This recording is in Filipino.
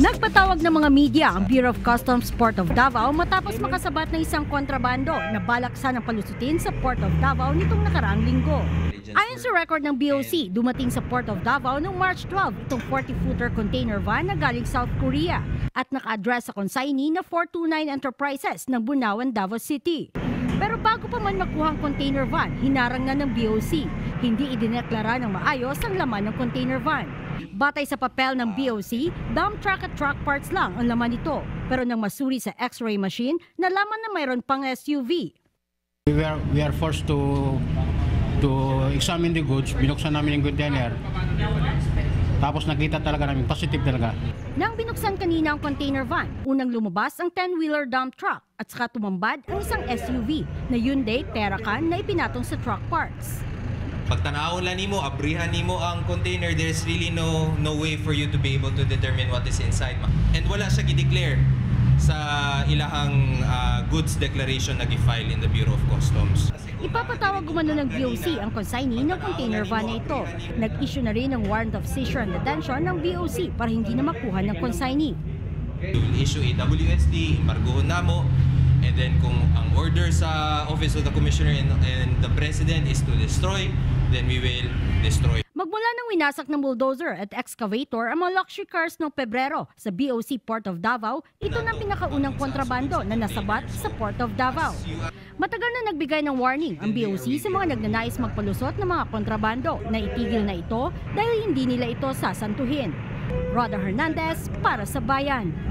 Nagpatawag ng mga media ang Bureau of Customs Port of Davao matapos makasabat ng isang kontrabando na balak sanang palusutin sa Port of Davao nitong nakaraang linggo. Ayon sa record ng BOC, dumating sa Port of Davao noong March 12 itong 40-footer container van na galing South Korea at naka-address sa consignee na 429 Enterprises ng Bunawan, Davao City. Pero bago pa man makuha ang container van, hinarang na ng BOC. Hindi idineklara ng maayos ang laman ng container van. Batay sa papel ng BOC, dump truck at truck parts lang ang laman nito. Pero nang masuri sa x-ray machine, nalaman na mayroon pang SUV. We are forced to examine the goods. Binuksan namin yung container. Tapos nakita talaga namin, positive talaga. Nang binuksan kanina ang container van, unang lumabas ang 10-wheeler dump truck at saka tumambad ang isang SUV na Hyundai Terracan na ipinatong sa truck parts. Pagtanawon lang nimo, abrihan nimo ang container, there's really no way for you to be able to determine what is inside. And wala siya gi-declare sa ilahang goods declaration na gi-file in the Bureau of Customs. Ipapatawag umano ng BOC ang consignee ng container van na ito. Nag-issue na rin ng warrant of seizure and detention ng BOC para hindi na makuha ng consignee. We will issue a WSD, embargohon namo, and then kung ang order sa Office of the Commissioner and the President is to destroy, then we will destroy. Magmula nang winasak ng bulldozer at excavator ang mga luxury cars noong Pebrero sa BOC Port of Davao, ito na pinakaunang kontrabando na nasabat sa Port of Davao. Matagal na nagbigay ng warning ang BOC sa mga nagnanais magpalusot ng mga kontrabando na itigil na ito dahil hindi nila ito sasantuhin. Roda Hernandez para sa Bayan.